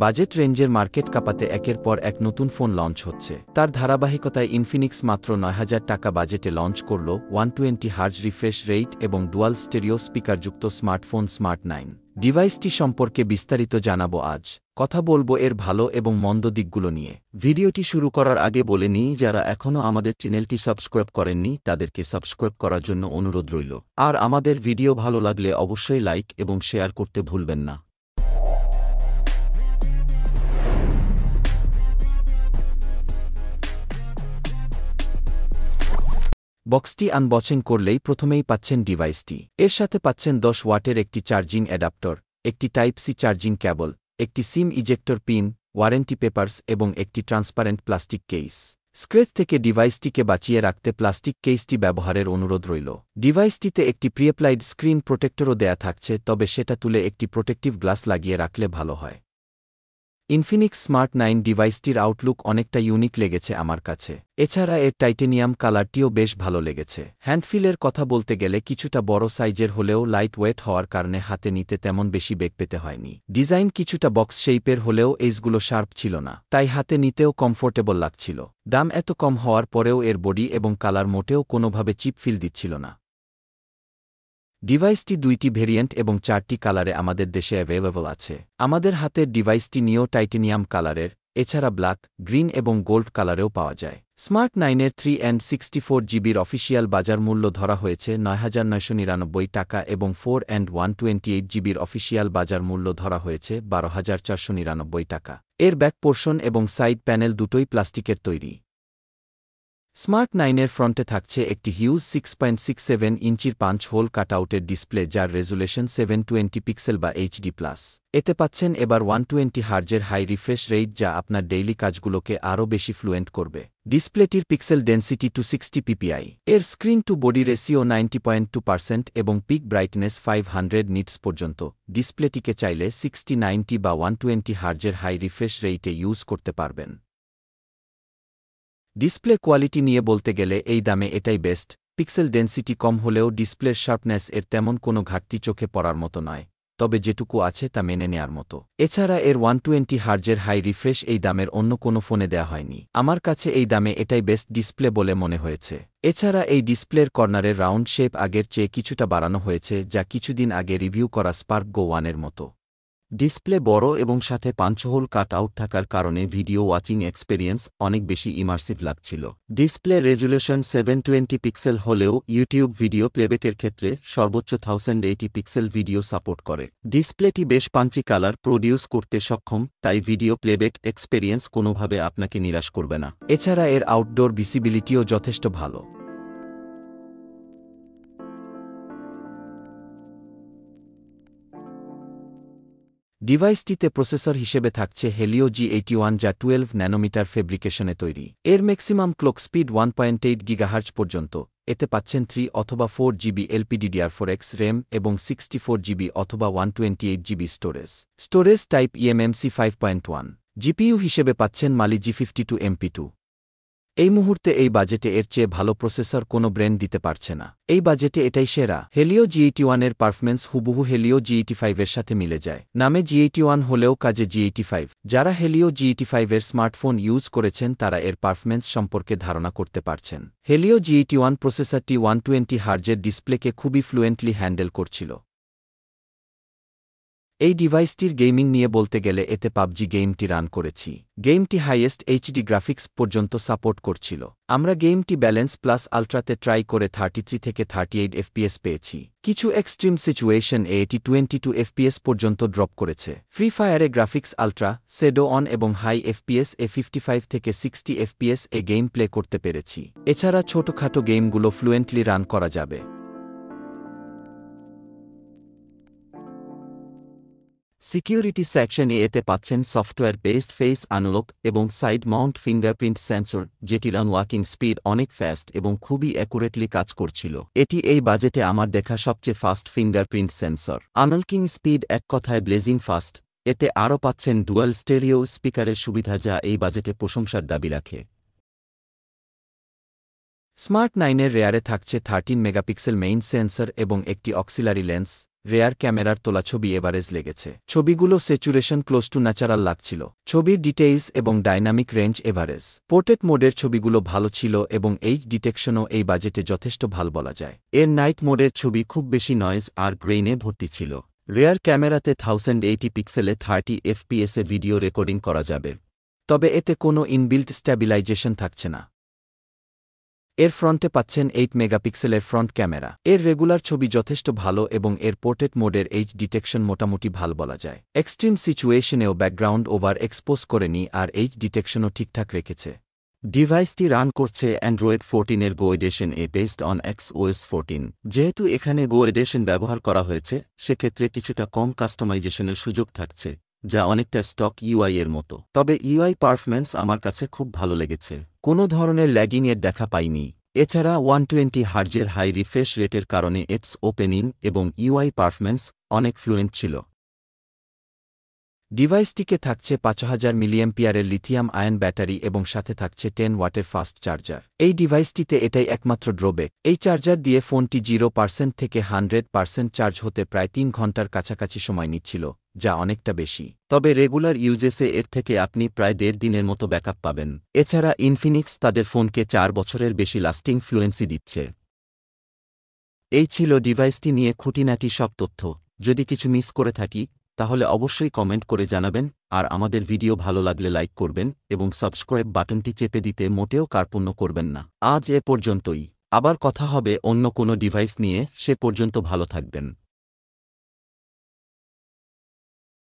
Budget রেঞ্জের market কাঁপাতে একের পর এক নতুন ফোন লঞ্চ হচ্ছে। তার ধারাবাহিকতায় ইনফিনিক্স মাত্র ৯,০০০ টাকা বাজেটে লঞ্চ করল 120 হার্জ রিফ্রেশ রেট এবং ডুয়াল স্টেরিও স্পিকারযুক্ত স্মার্টফোন স্মার্ট 9। ডিভাইসটি সম্পর্কে বিস্তারিত জানাবো আজ। কথা বলবো এর ভালো এবং মন্দ দিকগুলো নিয়ে। ভিডিওটি শুরু করার আগে বলে নিই, যারা এখনও আমাদের চ্যানেলটি সাবস্ক্রাইব করেননি তাদেরকে সাবস্ক্রাইব করার জন্য অনুরোধ রইল। আর আমাদের ভিডিও ভালো লাগলে অবশ্যই লাইক এবং শেয়ার করতে ভুলবেন না। বক্সটি আনবক্সিং করলেই প্রথমেই পাচ্ছেন ডিভাইসটি। এর সাথে পাচ্ছেন 10 ওয়াটের একটি চার্জিং অ্যাডাপ্টর, একটি টাইপ সি চার্জিং কেবল, একটি সিম ইজেক্টর পিন, ওয়ারেন্টি পেপারস এবং একটি ট্রান্সপারেন্ট প্লাস্টিক কেস। স্ক্র্যাচ থেকে ডিভাইসটিকে বাঁচিয়ে রাখতে প্লাস্টিক কেসটি ব্যবহারের অনুরোধ রইল। ডিভাইসটিতে একটি প্রিঅ্যাপ্লাইড স্ক্রিন প্রোটেক্টরও দেয়া থাকছে, তবে সেটা তুলে একটি প্রোটেক্টিভ গ্লাস লাগিয়ে রাখলে ভালো হয়। ইনফিনিক্স স্মার্ট 9 ডিভাইসটির আউটলুক অনেকটা ইউনিক লেগেছে আমার কাছে। এছাড়া এর টাইটেনিয়াম কালারটিও বেশ ভালো লেগেছে। হ্যান্ডফিলের কথা বলতে গেলে কিছুটা বড় সাইজের হলেও লাইট ওয়েট হওয়ার কারণে হাতে নিতে তেমন বেশি বেগ পেতে হয়নি। ডিজাইন কিছুটা বক্স শেইপের হলেও এজগুলো শার্প ছিল না, তাই হাতে নিতেও কমফোর্টেবল লাগছিল। দাম এত কম হওয়ার পরেও এর বডি এবং কালার মোটেও কোনোভাবে চিপ ফিল দিচ্ছিল না। ডিভাইসটি 2টি ভেরিয়েন্ট এবং 4টি কালারে আমাদের দেশে অ্যাভেলেবল আছে। আমাদের হাতের ডিভাইসটি নিও টাইটেনিয়াম কালারের, এছাড়া ব্ল্যাক, গ্রিন এবং গোল্ড কালারেও পাওয়া যায়। স্মার্ট 9-এর 3 and 64 জিবির অফিসিয়াল বাজার মূল্য ধরা হয়েছে ৯,৯৯৯ টাকা এবং 4 and 128 জিবির অফিসিয়াল বাজার মূল্য ধরা হয়েছে ১২,৪৯৯ টাকা। এর ব্যাক পোর্শন এবং সাইড প্যানেল দুটোই প্লাস্টিকের তৈরি। স্মার্ট 9-এর ফ্রন্টে থাকছে একটি হিউজ 6.67 ইঞ্চির 5 হোল কাটআউটের ডিসপ্লে, যার রেজুলেশন 720 পিক্সেল বা এইচডি+। এতে পাচ্ছেন এবার 120 হার্জের হাই রিফ্রেশ রেট, যা আপনার ডেইলি কাজগুলোকে আরও বেশি ফ্লুয়েন্ট করবে। ডিসপ্লেটির পিক্সেল ডেন্সিটি 260 ppi। এর স্ক্রিন টু বডি রেশিও 90.2% এবং পিক ব্রাইটনেস 500 নিটস পর্যন্ত। ডিসপ্লেটিকে চাইলে 60-90 বা 120 হার্জের হাই রিফ্রেশ রেটে ইউজ করতে পারবেন। ডিসপ্লে কোয়ালিটি নিয়ে বলতে গেলে এই দামে এটাই বেস্ট। পিক্সেল ডেন্সিটি কম হলেও ডিসপ্লের শার্পনেস এর তেমন কোনো ঘাটতি চোখে পড়ার মতো নয়, তবে যেটুকু আছে তা মেনে নেয়ার মতো। এছাড়া এর 120 হার্জের হাই রিফ্রেশ এই দামের অন্য কোনো ফোনে দেয়া হয়নি। আমার কাছে এই দামে এটাই বেস্ট ডিসপ্লে বলে মনে হয়েছে। এছাড়া এই ডিসপ্লের কর্নারের রাউন্ড শেপ আগের চেয়ে কিছুটা বাড়ানো হয়েছে, যা কিছুদিন আগে রিভিউ করা স্পার্ক গো 1-এর মতো। ডিসপ্লে বড় এবং সাথে 5 হোল কাট আউট থাকার কারণে ভিডিও ওয়াচিং এক্সপেরিয়েন্স অনেক বেশি ইমার্সিভ লাগছিল। ডিসপ্লে রেজুলেশন 720 পিক্সেল হলেও ইউটিউব ভিডিও প্লেব্যাকের ক্ষেত্রে সর্বোচ্চ 1080 পিক্সেল ভিডিও সাপোর্ট করে। ডিসপ্লেটি বেশ পাঞ্চি কালার প্রডিউস করতে সক্ষম, তাই ভিডিও প্লেব্যাক এক্সপেরিয়েন্স কোনোভাবে আপনাকে নিরাশ করবে না। এছাড়া এর আউটডোর ভিসিবিলিটিও যথেষ্ট ভালো। ডিভাইসটিতে প্রসেসর হিসেবে থাকছে হেলিও G81, যা 12 ন্যানোমিটার ফেব্রিকেশনে তৈরি। এর ম্যাক্সিমাম ক্লক স্পিড 1.8 গিগাহার্জ পর্যন্ত। এতে পাচ্ছেন 3 অথবা 4 জিবি LPDDR4X র্যাম এবং 64 জিবি অথবা 128 GB storage type eMMC 5.1। GPU হিসেবে পাচ্ছেন Mali G52 MP2। এই মুহূর্তে এই বাজেটে এর চেয়ে ভালো প্রসেসর কোনো ব্র্যান্ড দিতে পারছে না। এই বাজেটে এটাই সেরা। হেলিও G81-এর পারফরম্যান্স হুবহু হেলিও G85-এর সাথে মিলে যায়। নামে G81 হলেও কাজে G85। যারা হেলিও G85-এর স্মার্টফোন ইউজ করেছেন তারা এর পারফরম্যান্স সম্পর্কে ধারণা করতে পারছেন। হেলিও G81 প্রসেসরটি 120 হার্জের ডিসপ্লেকে খুবই ফ্লুয়েন্টলি হ্যান্ডেল করছিল। এই ডিভাইসটির গেমিং নিয়ে বলতে গেলে এতে পাবজি গেমটি রান করেছি। গেমটি হাইয়েস্ট এইচডি গ্রাফিক্স পর্যন্ত সাপোর্ট করছিল। আমরা গেমটি ব্যালেন্স প্লাস আলট্রাতে ট্রাই করে 33 থেকে 38 FPS পেয়েছি। কিছু এক্সট্রিম সিচুয়েশন এটি 22 FPS পর্যন্ত ড্রপ করেছে। ফ্রি ফায়ারে গ্রাফিক্স আলট্রা, সেডো অন এবং হাই FPS 55 থেকে 60 FPS গেম প্লে করতে পেরেছি। এছাড়া ছোটখাটো গেমগুলো ফ্লুয়েন্টলি রান করা যাবে। সিকিউরিটি সেকশনে এতে পাচ্ছেন সফটওয়্যার বেসড ফেস আনলক এবং সাইড মাউন্ট ফিঙ্গারপ্রিন্ট সেন্সর, যেটির আনওয়াকিং স্পিড অনেক ফাস্ট এবং খুবই অ্যাকুরেটলি কাজ করছিল। এটি এই বাজেটে আমার দেখা সবচেয়ে fast fingerprint sensor. Unlocking speed এক কথায় ব্লেজিং ফাস্ট। এতে আরও পাচ্ছেন ডুয়াল স্টেরিও স্পিকারের সুবিধা, যা এই বাজেটে প্রশংসার দাবি রাখে। স্মার্ট 9-এর রেয়ারে থাকছে 13 মেগাপিক্সেল মেইন সেন্সর এবং একটি অক্সিলারি লেন্স। রেয়ার ক্যামেরার তোলা ছবি এভারেজ লেগেছে। ছবিগুলো স্যাচুরেশন ক্লোজ টু ন্যাচারাল লাগছিল। ছবির ডিটেইলস এবং ডাইনামিক রেঞ্জ এভারেজ। পোর্ট্রেট মোডের ছবিগুলো ভালো ছিল এবং এইচ ডিটেকশনও এই বাজেটে যথেষ্ট ভাল বলা যায়। এর নাইট মোডের ছবি খুব বেশি নয়েজ আর গ্রেইনে ভর্তি ছিল। রেয়ার ক্যামেরাতে 1080 পিক্সেলে 30 এফপিএসে ভিডিও রেকর্ডিং করা যাবে, তবে এতে কোনো ইনবিল্ট স্ট্যাবিলাইজেশন থাকছে না। এর ফ্রন্টে পাচ্ছেন 8 মেগাপিক্সেলের ফ্রন্ট ক্যামেরা। এর রেগুলার ছবি যথেষ্ট ভালো এবং এর পোর্ট্রেট মোডের এইচ ডিটেকশন মোটামুটি ভাল বলা যায়। এক্সট্রিম সিচুয়েশনেও ব্যাকগ্রাউন্ড ওভার এক্সপোজ করেনি আর এইচ ডিটেকশনও ঠিকঠাক রেখেছে। ডিভাইসটি রান করছে অ্যান্ড্রয়েড 14-এর go edition based on XOS 14। যেহেতু এখানে গো এডিশন ব্যবহার করা হয়েছে, সেক্ষেত্রে কিছুটা কম কাস্টমাইজেশনের সুযোগ থাকছে, যা অনেকটা স্টক ইউআই এর মতো। তবে ইউআই পারফরম্যান্স আমার কাছে খুব ভালো লেগেছে, কোনো ধরনের ল্যাগিংয়ের দেখা পাইনি। এছাড়া 120 হার্জের হাই রিফ্রেশ রেটের কারণে এপস ওপেনিং এবং ইউআই পারফরম্যান্স অনেক ফ্লুয়েন্ট ছিল। ডিভাইসটিকে থাকছে 5000 মিলিঅ্যাম্পিয়ারের লিথিয়াম আয়ন ব্যাটারি এবং সাথে থাকছে 10 ওয়াটের ফাস্ট চার্জার। এই ডিভাইসটিতে এটাই একমাত্র ড্রব্যাক। এই চার্জার দিয়ে ফোনটি 0% থেকে 100% চার্জ হতে প্রায় 3 ঘন্টার কাছাকাছি সময় নিচ্ছিল, যা অনেকটা বেশি। তবে রেগুলার ইউজেসে এর থেকে আপনি প্রায় 1.5 দিনের মতো ব্যাকআপ পাবেন। এছাড়া ইনফিনিক্স তাদের ফোনকে 4 বছরের বেশি লাস্টিং ফ্লুয়েন্সি দিচ্ছে। এই ছিল ডিভাইসটি নিয়ে খুঁটিনাটি সব তথ্য। যদি কিছু মিস করে থাকি তাহলে অবশ্যই কমেন্ট করে জানাবেন, আর আমাদের ভিডিও ভালো লাগলে লাইক করবেন এবং সাবস্ক্রাইব বাটনটি চেপে দিতে মোটেও কার্পণ্য করবেন না। আজ এ পর্যন্তই। আবার কথা হবে অন্য কোনো ডিভাইস নিয়ে, সে পর্যন্ত ভালো থাকবেন।